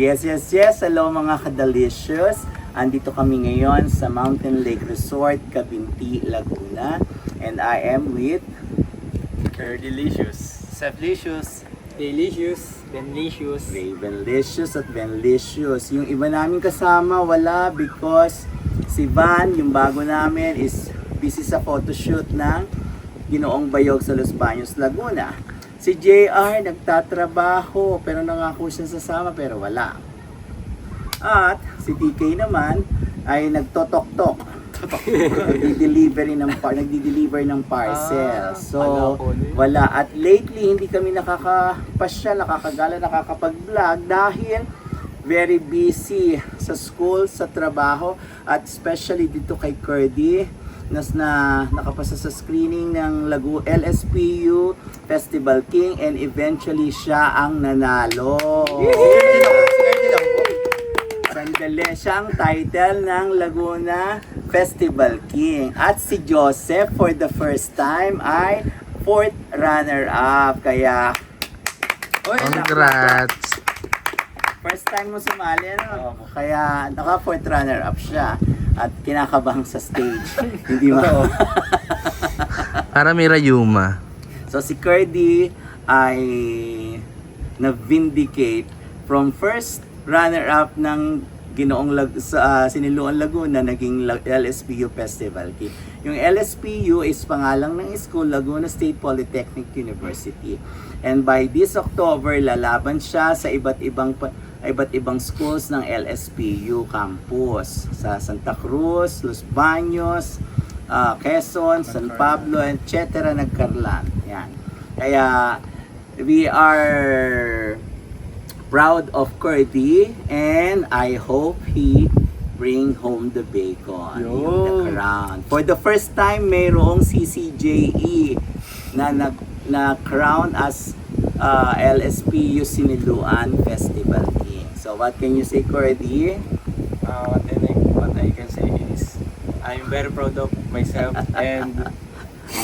Yes, yes, yes. Hello mga ka-delicious. Andito kami ngayon sa Mountain Lake Resort, Cabinti, Laguna. And I am with Delicious, Seflicious, Delicious, Benlicious. Ravenlicious at Benlicious. Yung iba namin kasama wala because si Van, yung bago namin, is busy sa photoshoot ng Ginoong Bayog sa Los Baños, Laguna. Si JR nagtatrabaho pero nangako siya sasama pero wala. At si TK naman ay nagtotok-tok. Nagdi-deliver ng parcel. So wala. At lately hindi kami nakakapasya, nakakagala, nakakapag-vlog dahil very busy sa school, sa trabaho, at especially dito kay Curdy na nakapasa sa screening ng LSPU Festival King, and eventually siya ang nanalo. Sandali, siya ang title ng Laguna Festival King. At si Joseph for the first time ay 4th runner-up. Kaya Congrats! first time mo sumali, no? Kaya naka 4th runner-up siya. At kinakabang sa stage. Hindi ba? Para may rayuma. So si Curdy ay na-vindicate from first runner-up ng Ginoong Siniloan Laguna, naging LSPU Festival King. Yung LSPU is pangalang ng school, Laguna State Polytechnic University. And by this October, lalaban siya sa iba't ibang schools ng LSPU campus sa Santa Cruz, Los Baños, Quezon, San Pablo, etc. Nagkarlan. Yan. Kaya we are proud of Curdy, and I hope he bring home the bacon, the crown. For the first time, mayroong CCJE na crown as LSPU Siniluan Festival King. So what can you say, Curdy? What I can say is I'm very proud of myself, and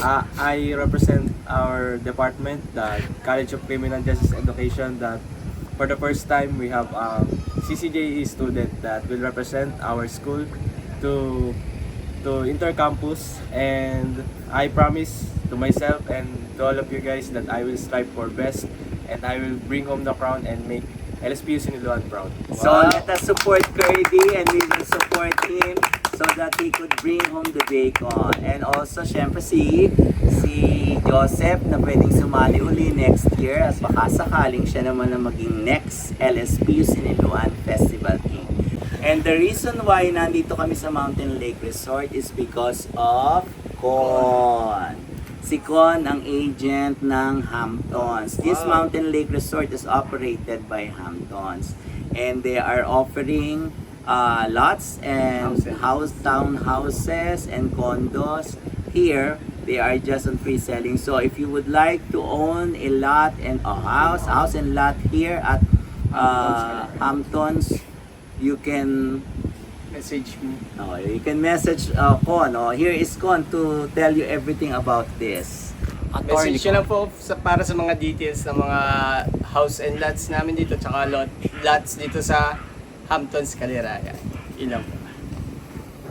I represent our department, the College of Criminal Justice Education, that for the first time we have a CCJE student that will represent our school to intercampus, and I promise to myself and to all of you guys that I will strive for best, and I will bring home the crown and make LSPU Siniluan proud. So let us support Curdy, and we will support him so that he could bring home the bacon. And also, syempre si Joseph na pwedeng sumali uli next year, at baka sakaling siya naman na maging next LSPU Siniluan Festival King. And the reason why nandito kami sa Mountain Lake Resort is because of Con. Si Con ang agent ng Hamptons. This Mountain Lake Resort is operated by Hamptons, and they are offering lots and townhouses and condos here. They are just on free selling. So if you would like to own a lot and a house and lot here at Hamptons, you can Message me. you can message Con. Here is Con to tell you everything about this. Message nyo lang po para sa mga details ng mga house and lots namin dito, tsaka lots dito sa Hamptons, Caliraya. Ilang po.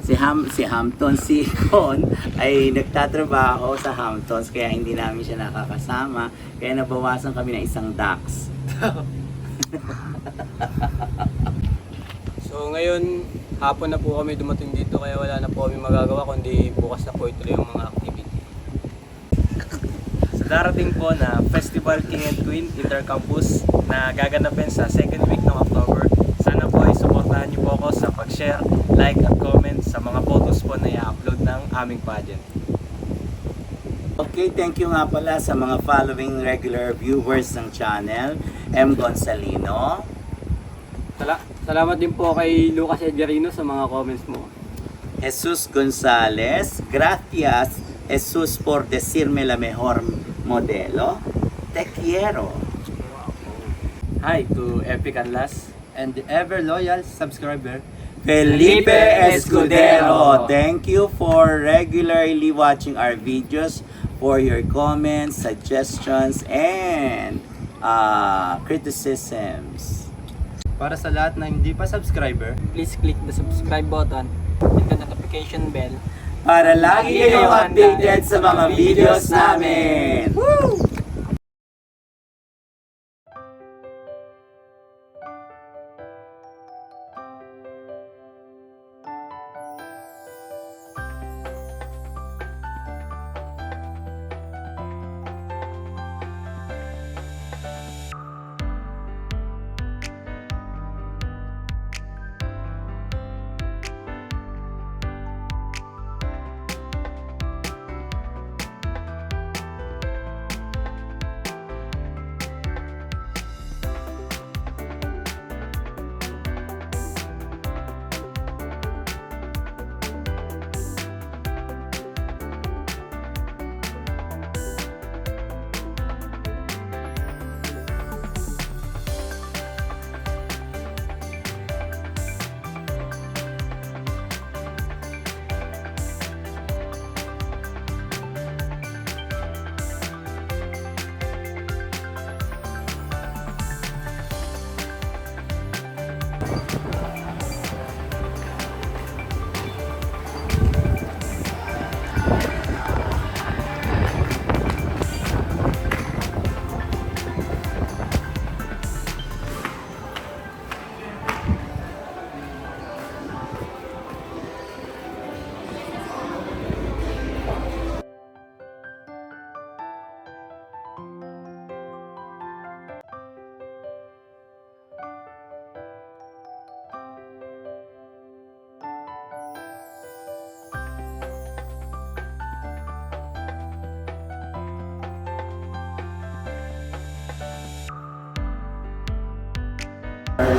Si Hamptons, si Con ay nagtatrabaho sa Hamptons, kaya hindi namin siya nakakasama, kaya nabawasan kami ng isang dax. So ngayon, hapon na po kami dumating dito, kaya wala na po kami magagawa kundi bukas na po ituloy yung mga activity. Sa darating po na Festival King and Queen Intercampus na gaganapin sa second week ng October, sana po ay suportahan niyo po ako sa pag-share, like at comment sa mga photos po na i-upload ng aming pageant. Okay, thank you nga pala sa mga following regular viewers ng channel. M. Gonzalino, Salamat din po kay Lucas Edgarino sa mga comments mo. Jesus Gonzalez, gracias Jesus por decirme la mejor modelo. Te quiero. Hi to Epic Atlas and the ever loyal subscriber Felipe Escudero, thank you for regularly watching our videos, for your comments, suggestions, and criticisms. Para sa lahat na hindi pa subscriber, Please click the subscribe button and the notification bell Para lagi kayong updated sa mga videos namin.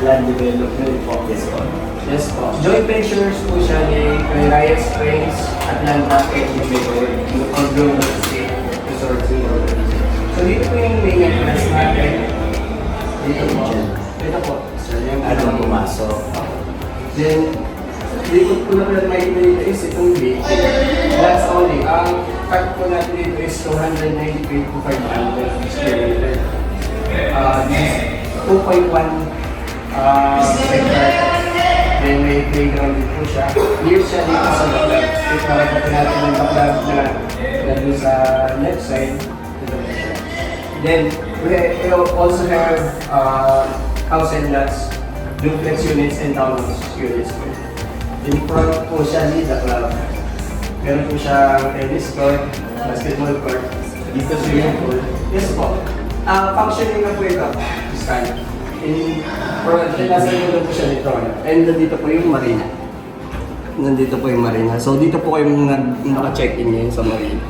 Land Development po. Yes po. Yes po. Joint ventures po siya ni Ryan Springs, Atlanta, and Global State Resorting Organization. So dito po yung main entrance natin. Dito po. Dito po. So yung Anong pumasok? Then, dito po na pala makikita dito is itong gate. That's only. Ang cut po natin dito is 290 feet to 500 square meter. This 2.1 hectare. Then may playground din po siya. Near siya dito sa backlog. If makikita natin yung backlog na doon sa left side. Dito po siya. Then, we also have house and lots, duplex units and townhouse units. In front po siya ni the club. Meron po siya tennis court, basketball court, dito swimming pool. Yes po. Functioning na po ito. Scan. In front, nasa ito po siya dito. And nandito po yung marina. Nandito po yung marina. So dito po kayo naka-check-in ngayon sa marina.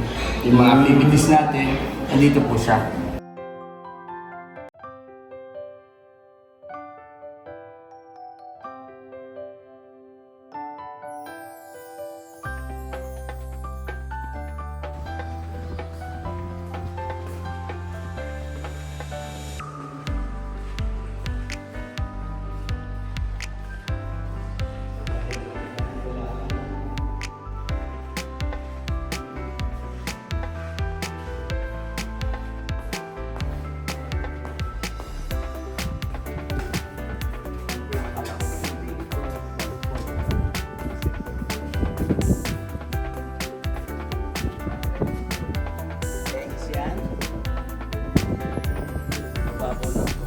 Yung mga activities natin, nandito po siya. Thanks yan. Babaw lang ito.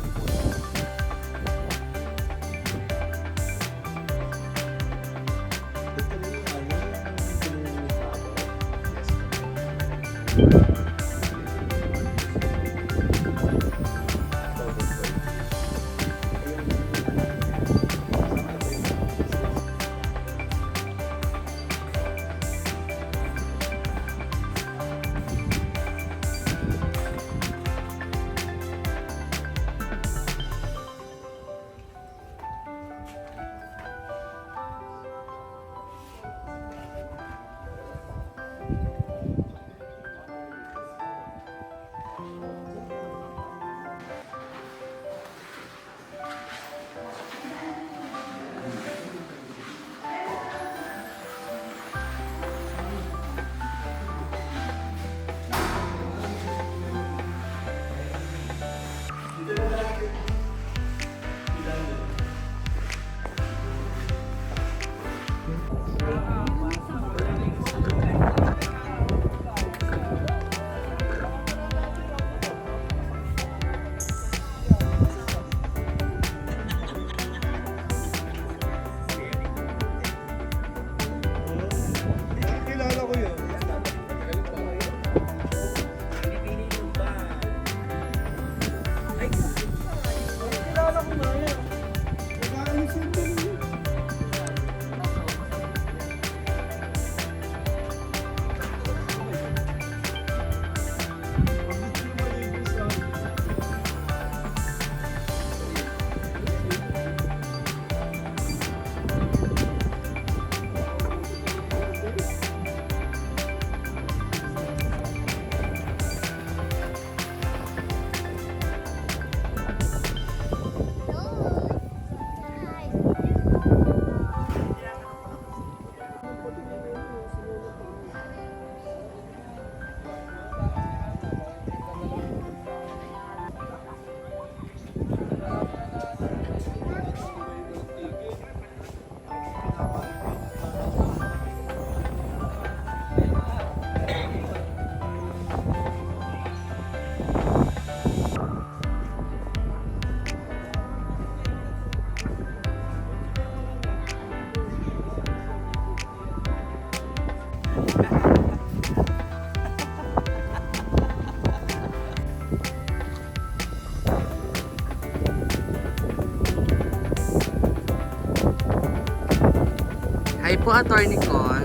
Hi po, Attorney Con.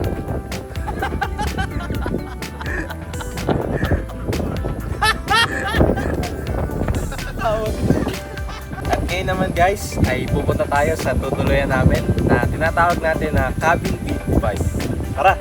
At ngayon naman guys, ay pupunta tayo sa tutuluyan namin na tinatawag natin na Cabin Big 5. Tara!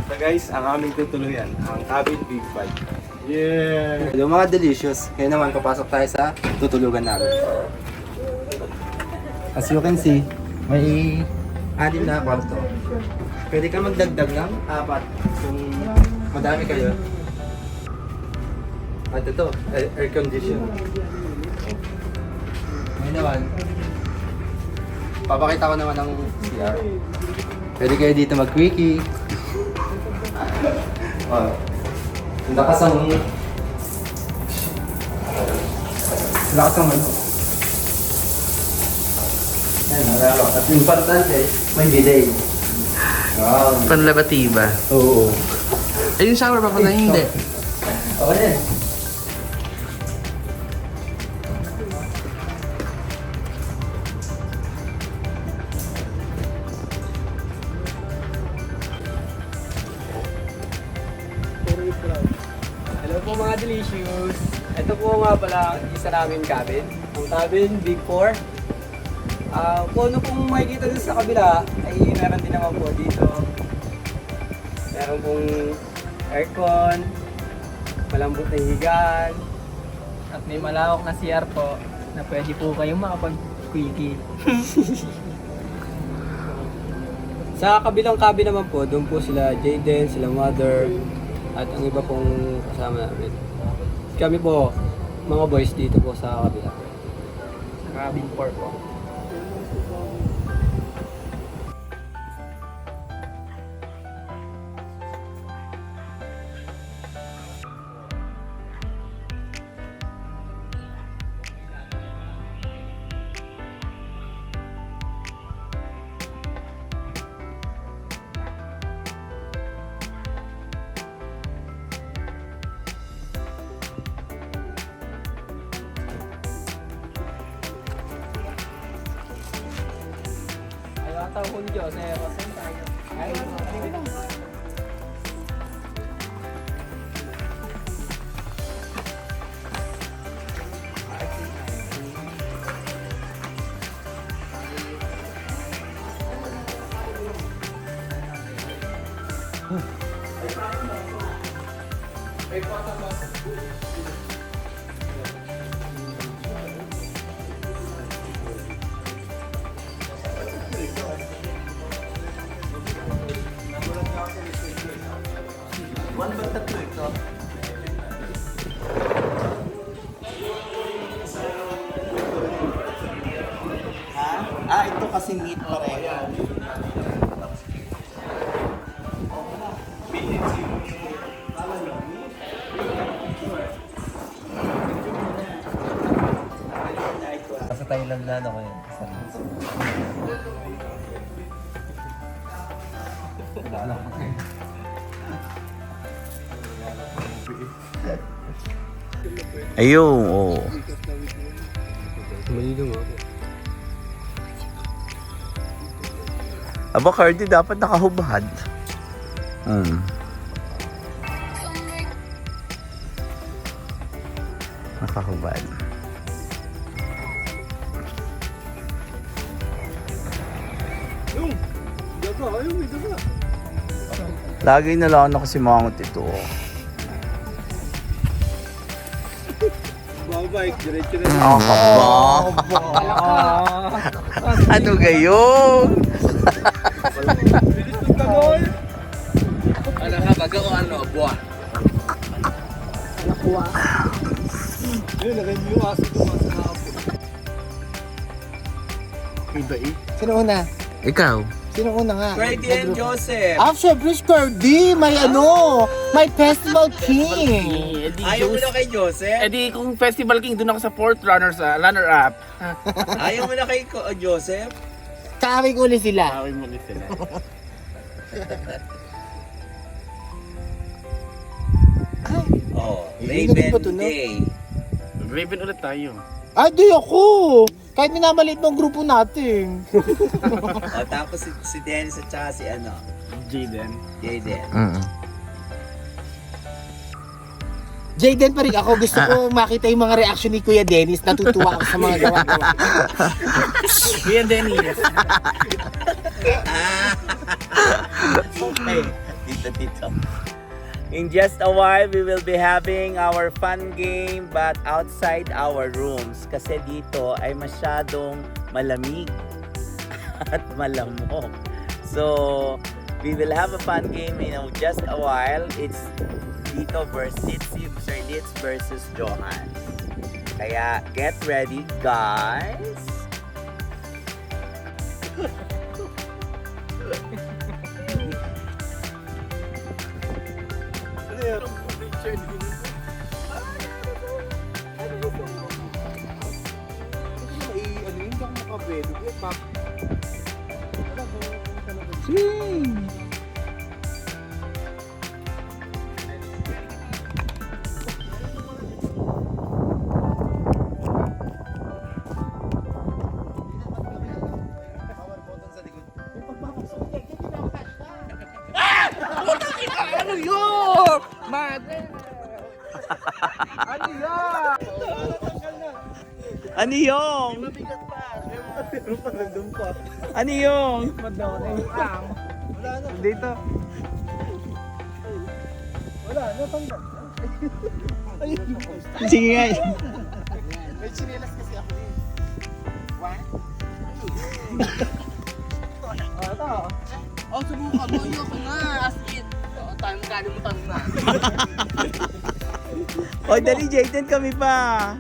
Ito guys, ang aming tutuluyan, ang Cabin Big 5. Yeah! Hello mga delicious. Ngayon naman papasok tayo sa tutulugan namin. As you can see, may 6 na kwarto. Pwede ka magdagdag ng 4 kung madami kayo. At ito, air condition. Ngayon naman, papakita ko naman ng CR. Pwede kayo dito mag-quickie. Oh. Lakas ang ano. Ayan, naralo. At yung importante, may bidet. Wow. Panlabatiba. Oo. Eh, yung shower pa pala hindi. Okay din. Hello po mga delicious. Ito po nga pala ang isa namin cabin. Ang cabin, Big 4. Kung ano pong makikita dun sa kabila, ay meron din naman po dito. Meron pong aircon, malambot na higaan, at may malawak na CR po na pwede po kayong makapag-quickie. Sa kabilang cabin naman po, doon po sila Jaden, sila Mother, at ang iba pong kasama namin. Kami po, mga boys dito po sa kabila. Cabin 4 po. Tahun Diyos, saan tayo? Ay, Ito kasi meat pareho. Sa Thailand na ako yun. Ayun, oo. Aba, Cardi, dapat nakahubad. Nakahubad. Lagi na lang ako si Mangot ito. Bye-bye, diretso na. Ano gayon? Ano ka, baga o ano, buwan? Yun, naging yung aso ko sa hapon. Sino una? Ikaw. Sino una nga? Ferdy and Joseph. Syempre, Ferdy. May may Festival King. Ayaw mo na kay Joseph? Eh di kung Festival King, doon ako sa fourth runner-up. Ayaw mo na kay Joseph? Kaaway ko ulit sila. Away mo ulit sila. Oh, Hindi ko pa to, no? Day. Raven ulit tayo. Di ako. Kahit minamalit mo ang grupo natin. O, tapos si Dennis at saka si Jaden. Jaden. Jayden pa rin ako. Gusto ko makita yung mga reaction ni Kuya Dennis. Natutuwa ako sa mga gawa-gawa. Kuya Dennis. Okay, dito. In just a while, we will be having our fun game but outside our rooms. Kasi dito ay masyadong malamig at malamok. So, we will have a fun game in just a while. It's Dito versus Sir Litz versus Johans. Kaya, get ready, guys! Ano yun? Mother! Ano yun? Ano yung? Ano yung? Dito. Sige nga. May chinelas kasi ako eh. Subukan mo. Ayoko nga. As in. Tayo magkalimutan na. O, dali, Jaden, kami pa.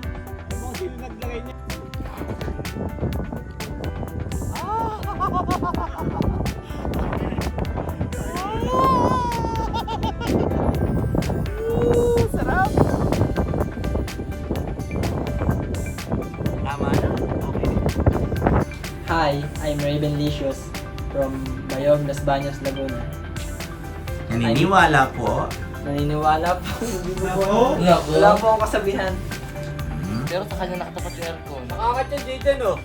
Sarap. Tama na? Okay. Hi, I'm Raven Licious from Bayog, Las Bañas, Laguna. Naniniwala po. Naniniwala po. Wala po akong kasabihan. Pero sa kanya nakatapat yung aircon. Nakakat yung Jaden, oh.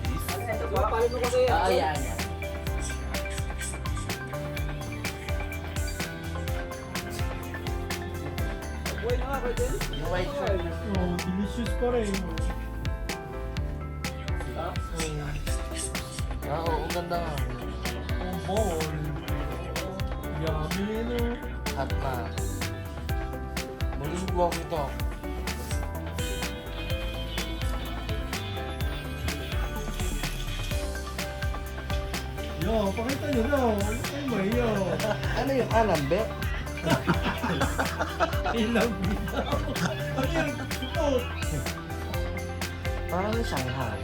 Papalit mo kasi. Yan. Buhay na nga, Jaden. Yung white shirt. Delicious pa rin. Oo, ang ganda nga. Yummy, no? Hot na. Malusugwa ko ito. Yo, pakita nyo na. Ay, mahiyo. Ano yung anambe? Ilang bitaw. Ano yung tukot? Parang Shanghai.